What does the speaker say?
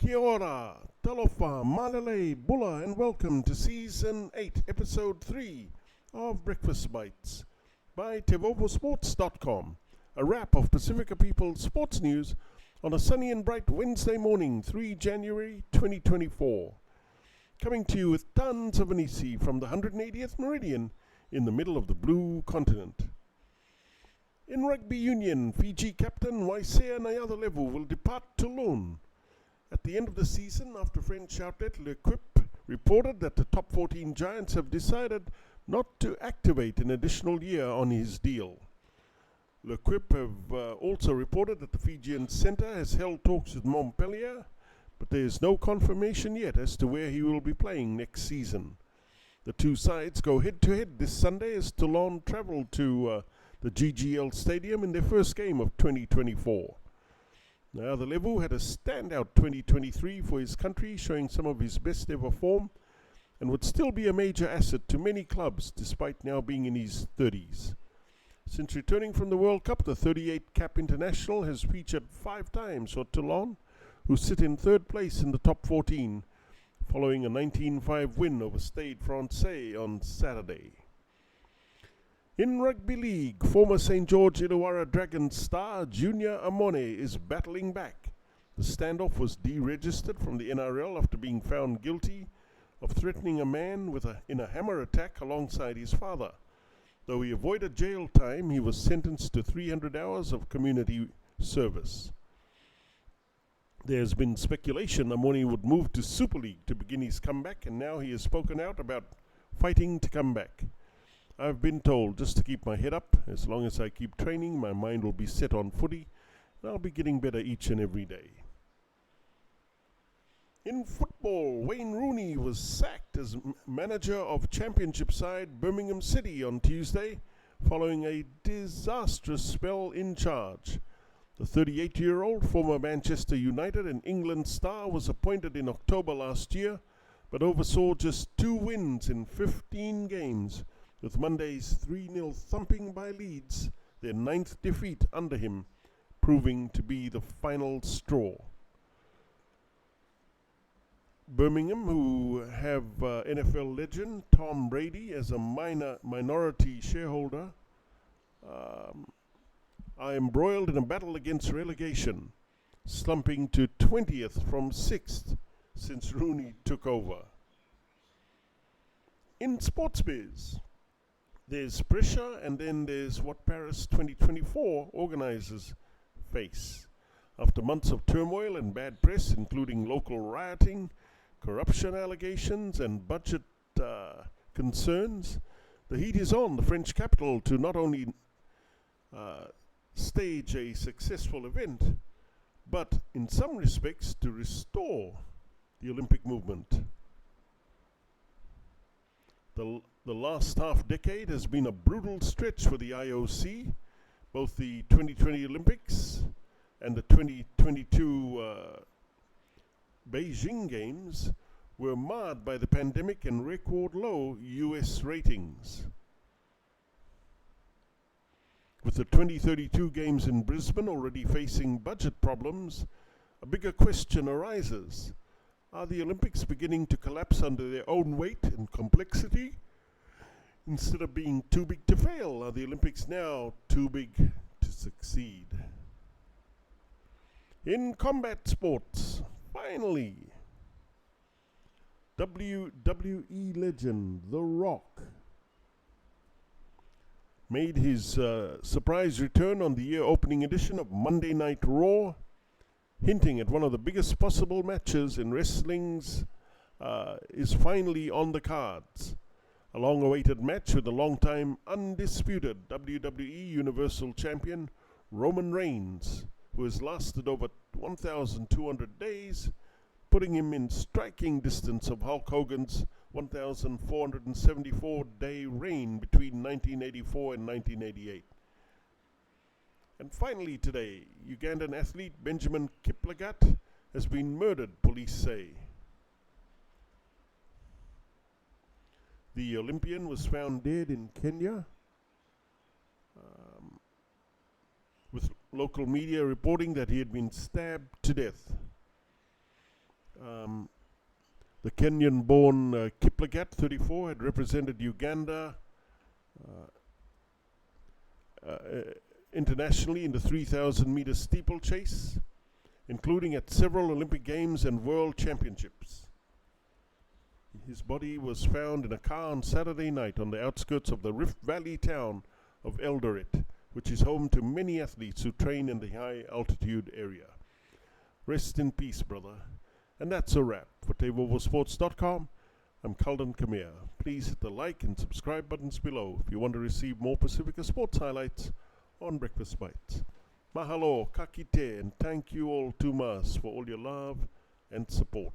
Kia ora, Talofa, Malele, Bula and Welcome to Season 8, Episode 3 of Breakfast Bites by TEIVOVOsports.com, a wrap of Pasifika People's sports news on a sunny and bright Wednesday morning, 3 January 2024. Coming to you with tons of hanisi from the 180th meridian in the middle of the blue continent. In rugby union, Fiji captain Waisea Nayacalevu will depart Toulon at the end of the season after French outlet L'Equipe reported that the top 14 Giants have decided not to activate an additional year on his deal. L'Equipe have also reported that the Fijian centre has held talks with Montpellier, but there is no confirmation yet as to where he will be playing next season. The two sides go head-to-head this Sunday as Toulon travel to the GGL Stadium in their first game of 2024. Nayacalevu had a standout 2023 for his country, showing some of his best ever form, and would still be a major asset to many clubs despite now being in his 30s. Since returning from the World Cup, the 38-cap international has featured 5 times for Toulon, who sit in third place in the top 14, following a 19-5 win over Stade Francais on Saturday. In Rugby League, former St. George Illawarra Dragons star Junior Amone is battling back. The standoff was deregistered from the NRL after being found guilty of threatening a man in a hammer attack alongside his father. Though he avoided jail time, he was sentenced to 300 hours of community service. There's been speculation Amone would move to Super League to begin his comeback, and now he has spoken out about fighting to come back. I've been told just to keep my head up. As long as I keep training, my mind will be set on footy, and I'll be getting better each and every day. In football, Wayne Rooney was sacked as manager of championship side Birmingham City on Tuesday, following a disastrous spell in charge. The 38-year-old former Manchester United and England star was appointed in October last year, but oversaw just 2 wins in 15 games, with Monday's 3-0 thumping by Leeds, their 9th defeat under him, proving to be the final straw. Birmingham, who have NFL legend Tom Brady as a minority shareholder, are embroiled in a battle against relegation, slumping to 20th from 6th since Rooney took over. In sports biz, there's pressure, and then there's what Paris 2024 organizers face. After months of turmoil and bad press, including local rioting, corruption allegations, and budget concerns, the heat is on the French capital to not only stage a successful event, but in some respects to restore the Olympic movement. The last half-decade has been a brutal stretch for the IOC. Both the 2020 Olympics and the 2022 Beijing Games were marred by the pandemic and record low US ratings. With the 2032 Games in Brisbane already facing budget problems, a bigger question arises. Are the Olympics beginning to collapse under their own weight and complexity? Instead of being too big to fail, are the Olympics now too big to succeed? In combat sports, finally, WWE legend The Rock made his surprise return on the year-opening edition of Monday Night Raw, hinting at one of the biggest possible matches in wrestling's is finally on the cards. A long-awaited match with the long-time undisputed WWE Universal Champion Roman Reigns, who has lasted over 1,200 days, putting him in striking distance of Hulk Hogan's 1,474-day reign between 1984 and 1988. And finally today, Ugandan athlete Benjamin Kiplagat has been murdered, police say. The Olympian was found dead in Kenya, with local media reporting that he had been stabbed to death. The Kenyan-born Kiplagat, 34, had represented Uganda internationally in the 3,000-meter steeplechase, including at several Olympic Games and World Championships. His body was found in a car on Saturday night on the outskirts of the Rift Valley town of Eldoret, which is home to many athletes who train in the high-altitude area. Rest in peace, brother. And that's a wrap. For TEIVOVOsports.com, I'm Kaldan Kamea. Please hit the like and subscribe buttons below if you want to receive more Pasifika sports highlights on Breakfast Bites. Mahalo, kakite, and thank you all tumas for all your love and support.